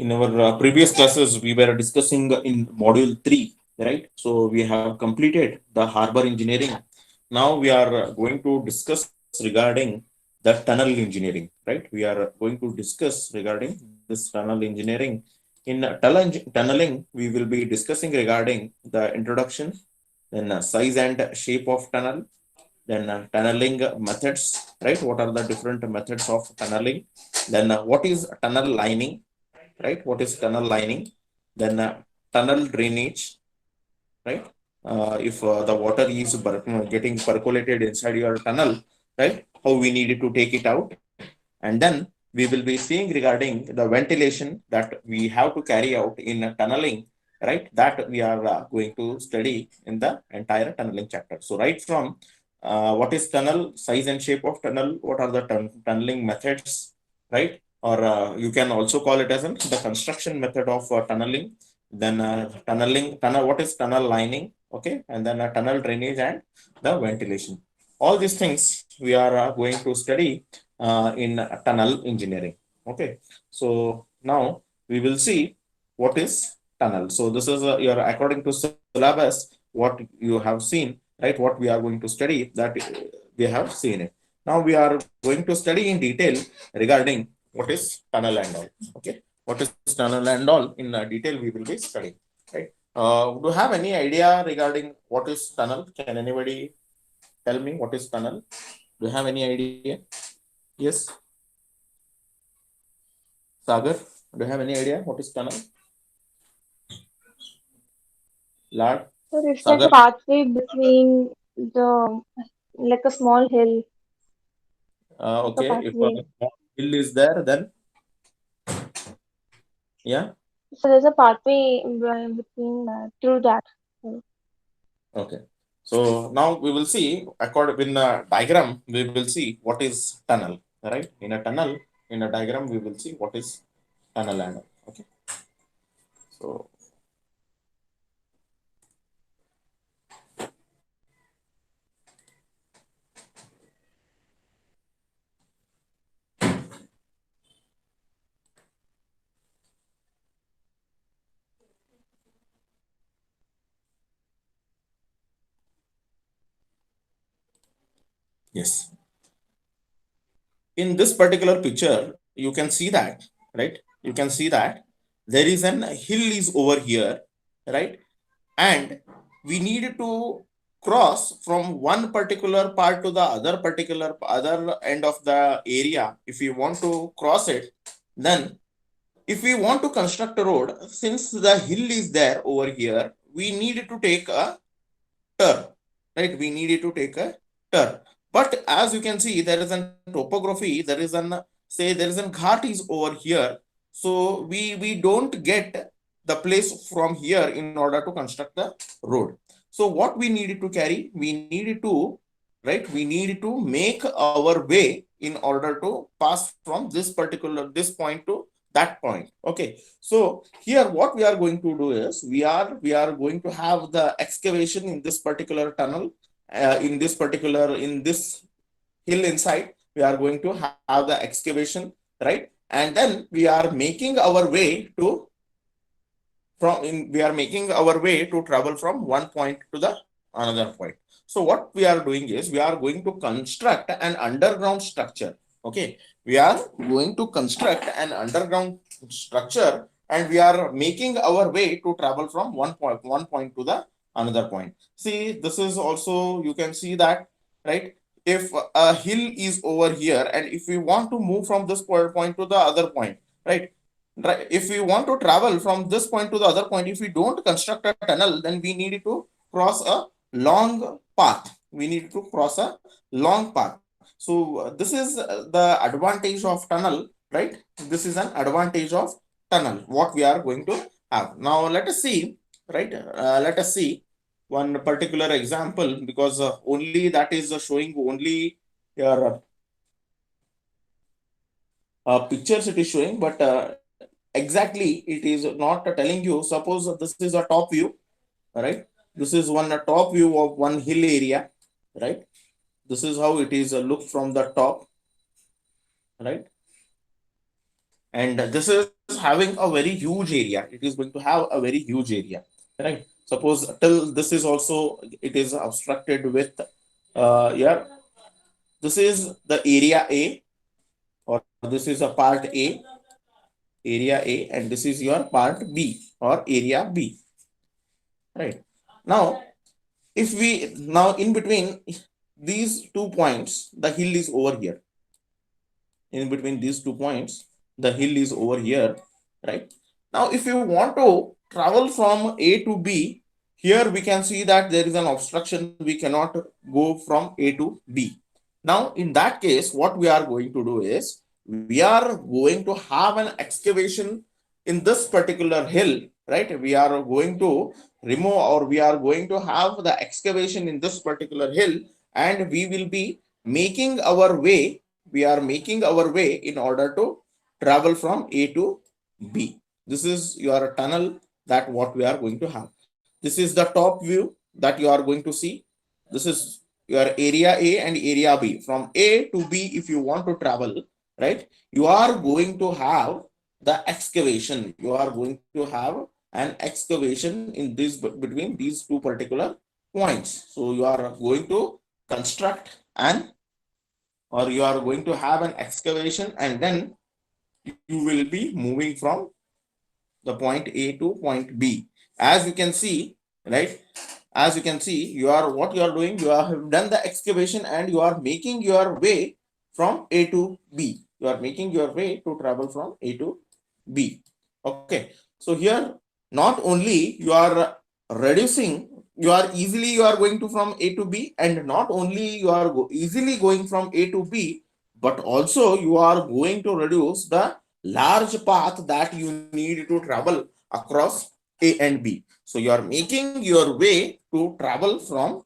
In our previous classes we were discussing in module 3, right? So we have completed the harbor engineering. Now we are going to discuss regarding the tunnel engineering, right? We are going to discuss regarding this tunnel engineering. In tunneling we will be discussing regarding the introduction, then size and shape of tunnel, then tunneling methods, right? What are the different methods of tunneling? Then what is tunnel lining, right? What is tunnel lining? Then tunnel drainage, right? If the water is getting percolated inside your tunnel, right? How we need to take it out. And then we will be seeing regarding the ventilation that we have to carry out in tunneling, right? That we are going to study in the entire tunneling chapter. So right from what is tunnel, size and shape of tunnel, what are the tunneling methods, right? Or you can also call it as the construction method of tunneling. Then tunnel, what is tunnel lining, okay? And then tunnel drainage and the ventilation. All these things we are going to study in tunnel engineering. Okay, so now we will see what is tunnel. So this is your according to syllabus what you have seen, right? What we are going to study, that we have seen it. Now we are going to study in detail regarding what is tunnel and all. Okay, what is tunnel and all in detail we will be studying, right? Do you have any idea regarding what is tunnel? Can anybody tell me what is tunnel? Do you have any idea? Yes, Sagar, do you have any idea what is tunnel? Lad, So it's like a Sagar. pathway between the, like a small hill, like a Okay, if a pathway. hill is there, then yeah. So there's a pathway between through that. So Okay. So now we will see according in a diagram we will see what is tunnel, right? In a tunnel, in a diagram we will see what is tunnel and all. Okay. So yes, in this particular picture you can see that, right? You can see that there is an hill is over here, right? And we need to cross from one particular part to the other particular other end of the area. If we want to cross it, then if we want to construct a road, since the hill is there over here, we need to take a turn, right? We needed to take a turn. But as you can see, there is a topography, there is an, say there is a ghat is over here. So we don't get the place from here in order to construct the road. So what we needed to carry, we needed to, right? We need to make our way in order to pass from this particular this point to that point. Okay, so here what we are going to do is we are going to have the excavation in this particular tunnel, in this particular in this hill inside. We are going to have the excavation, right? And then we are making our way to we are making our way to travel from one point to the another point. So what we are doing is we are going to construct an underground structure. Okay, we are going to construct an underground structure, and we are making our way to travel from one point to the another point. See, this is also, you can see that, right? If a hill is over here and if we want to move from this point to the other point, right? Right, if we want to travel from this point to the other point, if we don't construct a tunnel, then we need to cross a long path. We need to cross a long path. So this is the advantage of tunnel, right? This is an advantage of tunnel what we are going to have. Now let us see, right? Let us see one particular example, because only that is showing only your pictures it is showing, but exactly it is not telling you. Suppose this is a top view, right? This is one top view of one hill area, right? This is how it is look from the top, right? and this is having a very huge area. It is going to have a very huge area, right? Suppose till this is also, it is obstructed with yeah, this is the area A, or this is a part A, and this is your part B or area B, right? Now if we, now in between these 2 points, the hill is over here. In between these 2 points, the hill is over here, right? Now if you want to travel from A to B, here we can see that there is an obstruction, we cannot go from A to B. Now in that case, what we are going to do is, we are going to have an excavation in this particular hill, right? We are going to remove, or we are going to have the excavation in this particular hill, and we will be making our way, we are making our way in order to travel from A to B. This is your tunnel, that what we are going to have. This is the top view that you are going to see. This is your area A and area B. From A to B, if you want to travel, right, you are going to have the excavation. You are going to have an excavation in this, between these two particular points. So you are going to construct an, or you are going to have an excavation, and then you will be moving from the point A to point B. As you can see, right? As you can see, you are, what you are doing, you have done the excavation and you are making your way from A to B. You are making your way to travel from A to B. Okay. So here, not only you are reducing, you are going to from A to B, and not only you are easily going from A to B, but also you are going to reduce the large path that you need to travel across A and B. So you are making your way to travel from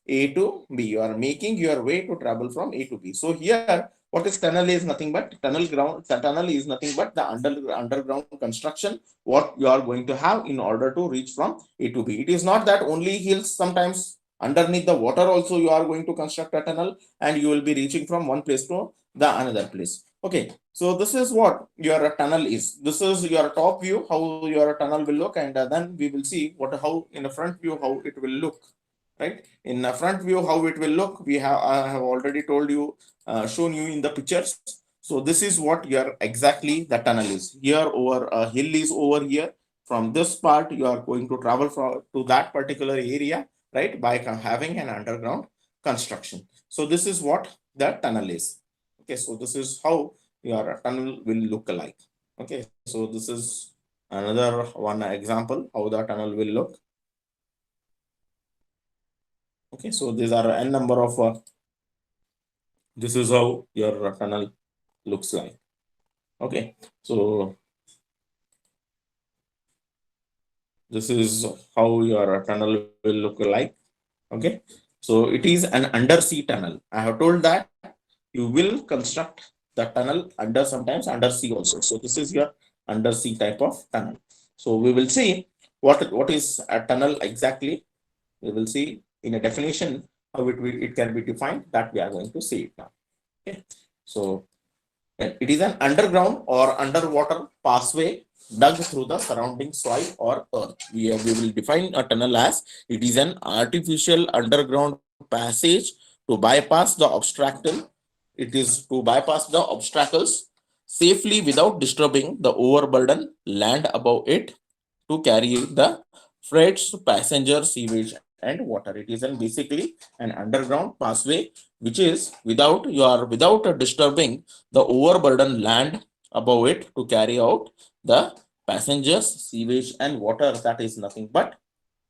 A to B. You are making your way to travel from A to B. So here, what is tunnel is nothing but tunnel is nothing but the underground construction, what you are going to have in order to reach from A to B. It is not that only hills, sometimes underneath the water also you are going to construct a tunnel, and you will be reaching from one place to the another place. Okay, so this is what your tunnel is. This is your top view, how your tunnel will look, and then we will see what, how in the front view how it will look, right? In the front view how it will look, we have, I have already told you, shown you in the pictures. So this is what your exactly the tunnel is. Here over a hill is over here. From this part you are going to travel from to that particular area, right, by having an underground construction. So this is what the tunnel is. Okay, so this is how your tunnel will look like. Okay, so this is another one example how the tunnel will look. Okay, so these are n number of this is how your tunnel looks like. Okay, so this is how your tunnel will look like. Okay, so it is an undersea tunnel. I have told that you will construct the tunnel under, sometimes undersea also. So this is your undersea type of tunnel. So we will see what is a tunnel exactly. We will see in a definition how it can be defined, that we are going to see it now. Okay, so it is an underground or underwater passway dug through the surrounding soil or earth. We will define a tunnel as, it is an artificial underground passage to bypass the obstacle. It is to bypass the obstacles safely without disturbing the overburden land above it, to carry the freights, passengers, sewage, and water. It is an basically an underground passway which is without disturbing the overburden land above it, to carry out the passengers, sewage, and water. That is nothing but,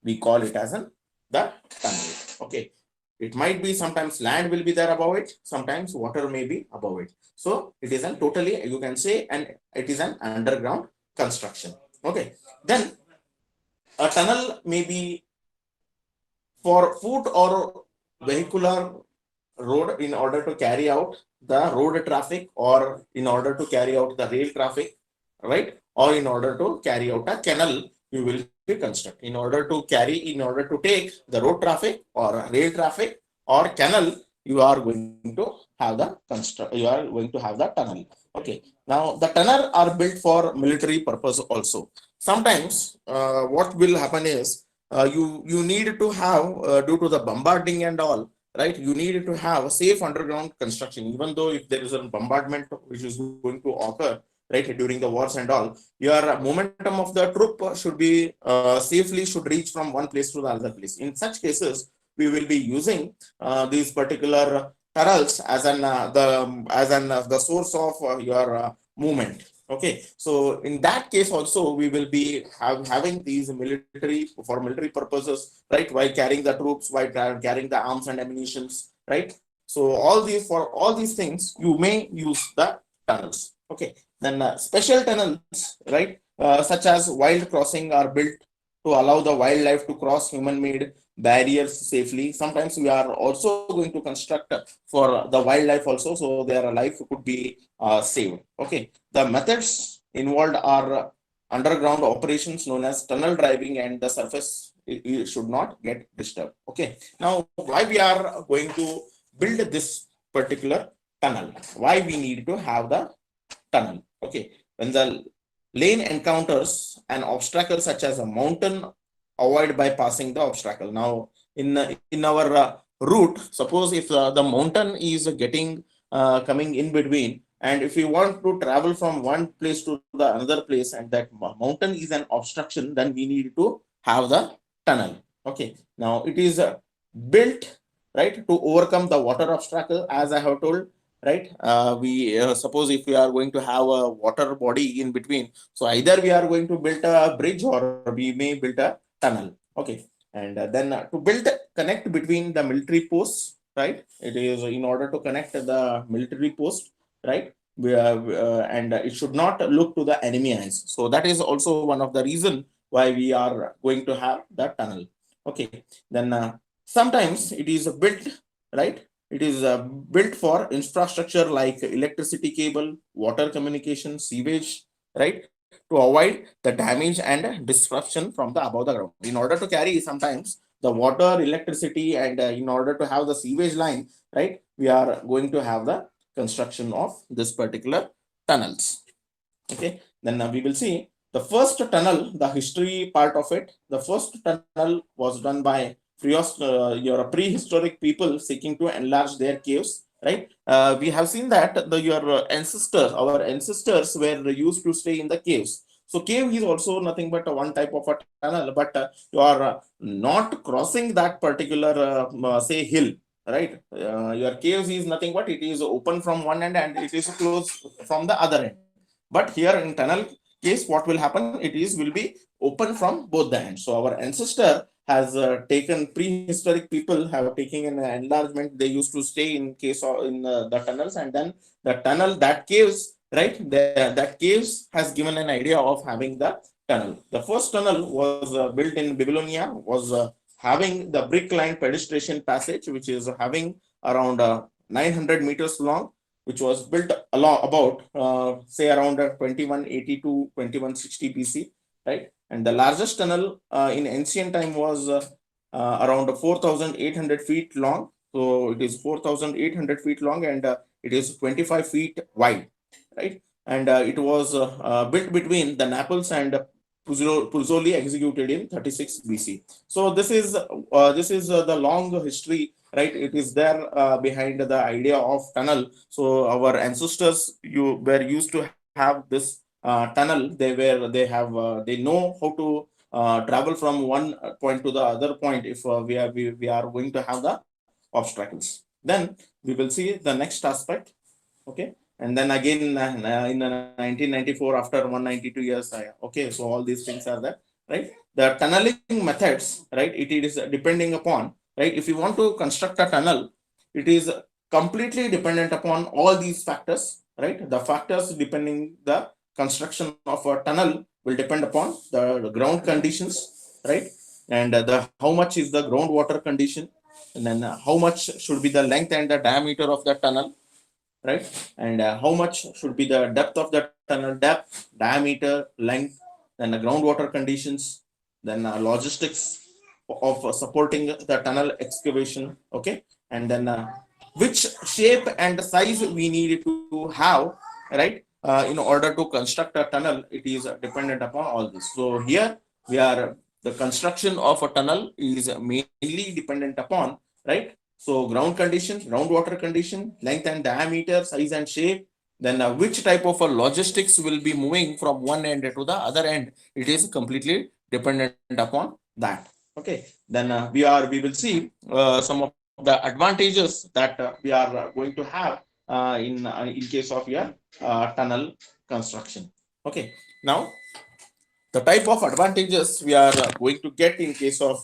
we call it as an the tunnel. Okay, it might be sometimes land will be there above it, sometimes water may be above it. So it is an totally, you can say, and it is an underground construction. Okay, then a tunnel may be for foot or vehicular road, in order to carry out the road traffic, or in order to carry out the rail traffic, right? Or in order to carry out a canal, you will be construct in order to carry, in order to take the road traffic or rail traffic or canal, you are going to have the you are going to have the tunnel. Okay, now the tunnel are built for military purpose also. Sometimes what will happen is, you need to have, due to the bombarding and all, right, you need to have a safe underground construction. Even though if there is a bombardment which is going to occur, right, during the wars and all, your momentum of the troop should be, safely should reach from one place to the other place. In such cases, we will be using these particular tunnels as an the source of your movement. Okay, so in that case also we will be having these military, for military purposes, right, while carrying the troops, while carrying the arms and ammunitions, right. So all these, for all these things you may use the tunnels. Okay, then special tunnels, right, such as wild crossing are built to allow the wildlife to cross human made barriers safely. Sometimes we are also going to construct for the wildlife also, so their life could be saved. Okay, the methods involved are underground operations known as tunnel driving, and the surface should not get disturbed. Okay, now why we are going to build this particular tunnel, why we need to have the tunnel. Okay, when the lane encounters an obstacle such as a mountain, avoid by passing the obstacle. Now in our route, suppose if the mountain is getting coming in between, and if we want to travel from one place to the another place, and that mountain is an obstruction, then we need to have the tunnel. Okay, now it is built, right, to overcome the water obstacle, as I have told, right. We suppose if we are going to have a water body in between, so either we are going to build a bridge or we may build a tunnel. Okay, and then to build connect between the military posts, right, it is in order to connect the military post, right. And it should not look to the enemy eyes, so that is also one of the reason why we are going to have the tunnel. Okay, then sometimes it is built, right, it is built for infrastructure like electricity cable, water communication, sewage, right, to avoid the damage and disruption from the above the ground. In order to carry sometimes the water, electricity, and in order to have the sewage line, right, we are going to have the construction of this particular tunnels. Okay, then we will see the first tunnel, the history part of it. The first tunnel was done by your prehistoric people seeking to enlarge their caves, right. We have seen that your ancestors, our ancestors, were used to stay in the caves. So cave is also nothing but one type of a tunnel, but you are not crossing that particular say hill, right. Your caves is nothing but it is open from one end and it is closed from the other end. But here in tunnel case, what will happen, it is will be open from both the ends. So our ancestor has taken, prehistoric people have taken an enlargement, they used to stay in case of in the tunnels, and then the tunnel, that caves, right, that caves has given an idea of having the tunnel. The first tunnel was built in Babylonia, was having the brick lined pedestrian passage, which is having around 900 meters long, which was built along about say around 2180 to 2160 BC, right? And the largest tunnel in ancient time was around 4,800 feet long. So it is 4,800 feet long, and it is 25 feet wide, right? And it was built between the Naples and Puzzoli, executed in 36 BC. So this is the long history, right? It is there behind the idea of tunnel. So our ancestors you were used to have this tunnel. They know how to travel from one point to the other point if we are going to have the obstacles. Then we will see the next aspect. Okay, and then again in 1994, after 192 years, okay, so all these things are there, right. The tunneling methods, right, it is depending upon, right, if you want to construct a tunnel, it is completely dependent upon all these factors, right. The factors depending the construction of a tunnel will depend upon the ground conditions, right, and the how much is the groundwater condition, and then how much should be the length and the diameter of the tunnel, right, and how much should be the depth of the tunnel, depth, diameter, length, then the groundwater conditions, then logistics of supporting the tunnel excavation. Okay, and then which shape and size we need to have, right? In order to construct a tunnel, it is dependent upon all this. So here we are, the construction of a tunnel is mainly dependent upon, right? So ground condition, groundwater condition, length and diameter, size and shape, then which type of logistics will be moving from one end to the other end, it is completely dependent upon that. Okay, then we will see some of the advantages that we are going to have in case of your tunnel construction. Okay, now the type of advantages we are going to get in case of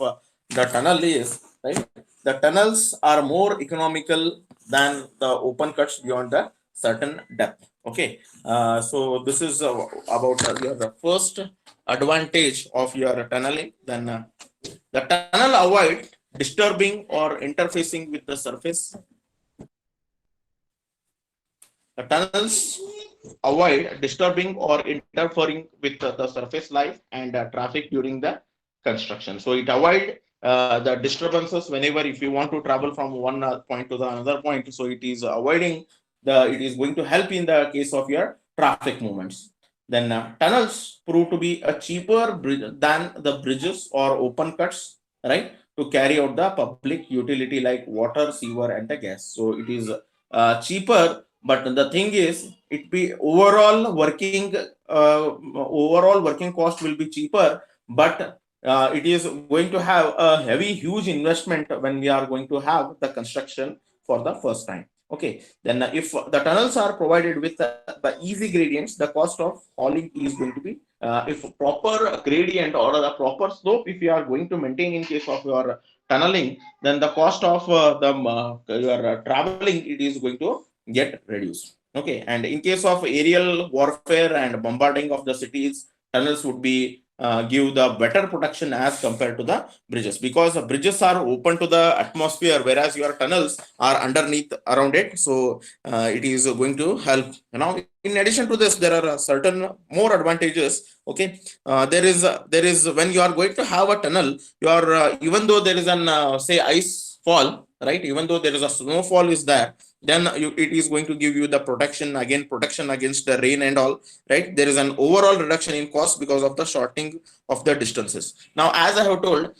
the tunnel is, right, the tunnels are more economical than the open cuts beyond the certain depth. Okay, so this is about your first advantage of your tunneling. Then the tunnel avoid disturbing or interfacing with the surface. The tunnels avoid disturbing or interfering with the surface life and traffic during the construction. So it avoid the disturbances whenever if you want to travel from one point to the another point. So it is avoiding it is going to help in the case of your traffic movements. Then tunnels prove to be a cheaper than the bridges or open cuts, right? To carry out the public utility like water, sewer, and the gas. So it is cheaper, but the thing is it be overall working cost will be cheaper, but it is going to have a heavy huge investment when we are going to have the construction for the first time. Okay, then if the tunnels are provided with the easy gradients, the cost of hauling is going to be, if proper gradient or the proper slope if you are going to maintain in case of your tunneling, then the cost of your traveling, it is going to get reduced. Okay, and in case of aerial warfare and bombarding of the cities, tunnels would be give the better protection as compared to the bridges, because the bridges are open to the atmosphere, whereas your tunnels are underneath around it. So it is going to help. Now, in addition to this, there are certain more advantages. Okay, there is when you are going to have a tunnel, you are even though there is an say ice fall, right? Even though there is a snowfall is there, then it is going to give you the protection against the rain and all, right? There is an overall reduction in cost because of the shortening of the distances. Now, as I have told,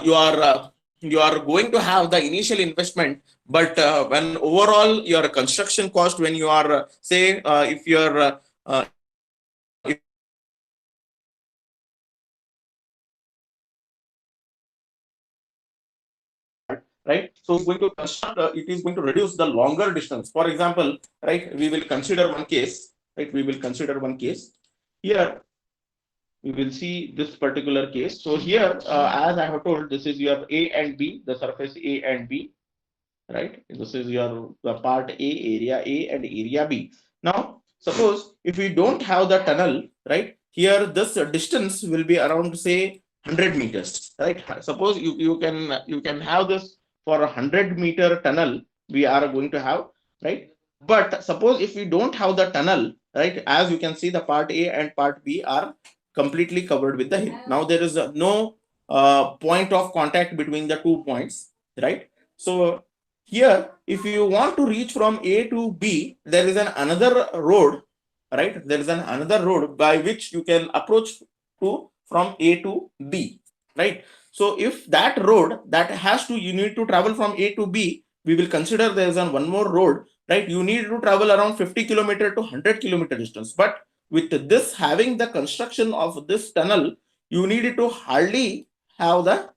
you are going to have the initial investment, but when overall your construction cost, when you are say if you're if you are going to have a tunnel, right? So it is going to construct, it is going to reduce the longer distance. For example, right, we will consider one case, right? We will consider one case. Right, we will consider one case. Here we will see this particular case. So here, as I have told, this is your A and B, the surface A and B, right? This is your the part A, area A and area B. Now, suppose if we don't have the tunnel, right? Here, this distance will be around say 100 meters, right? Suppose you can have this for a 100-meter tunnel we are going to have, right? But suppose if we don't have the tunnel, right? As you can see, the part A and part B are completely covered with the hill. Now there is no point of contact between the 2 points, right? So here, if you want to reach from A to B, there is an another road, right? There is an another road by which you can approach to from A to B, right? So if that road that has to, you need to travel from A to B, we will consider there is one more road, right? You need to travel around 50 kilometer to 100 kilometer distance. But with this having the construction of this tunnel, you need to hardly have the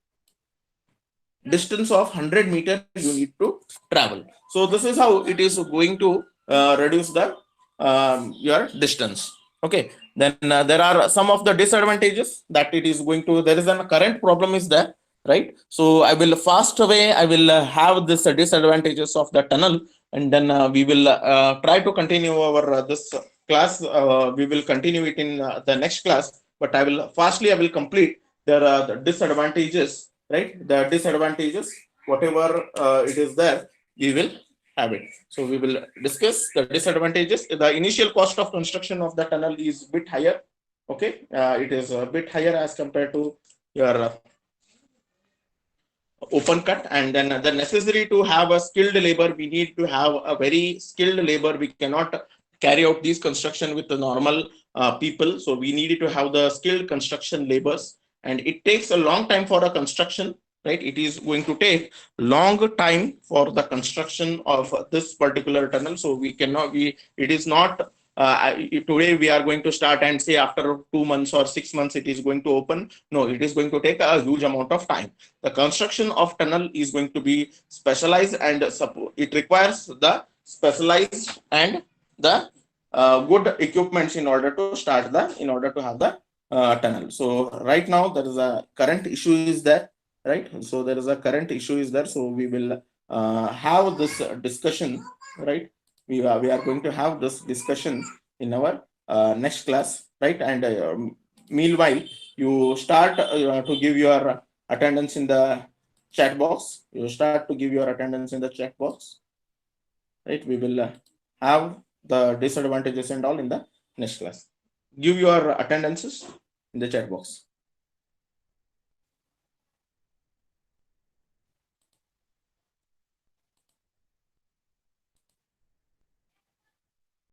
distance of 100 meter you need to travel. So this is how it is going to reduce the your distance. Okay, then there are some of the disadvantages that it is going to, there is a current problem is there, right? So I will fast away, I will have this disadvantages of the tunnel, and then we will try to continue our this class. We will continue it in the next class, but I will complete there are the disadvantages, right? The disadvantages, whatever it is there, we will have it. So we will discuss the disadvantages. The initial cost of construction of the tunnel is a bit higher. Okay, it is a bit higher as compared to your open cut, and then the necessary to have a skilled labor, we need to have a very skilled labor. We cannot carry out these construction with the normal people, so we need to have the skilled construction labors, and it takes a long time for a construction, right? It is going to take long time for the construction of this particular tunnel. So we cannot, we, it is not today we are going to start and say after 2 months or 6 months it is going to open. No, it is going to take a huge amount of time. The construction of tunnel is going to be specialized, and it requires the specialized and the good equipments in order to start the, in order to have the tunnel. So right now there is a current issue is there, right? So there is a current issue is there, so we will have this discussion, right? We are going to have this discussion in our next class, right? And meanwhile you start to give your attendance in the chat box. You start to give your attendance in the chat box, right? We will have the disadvantages and all in the next class. Give your attendances in the chat box.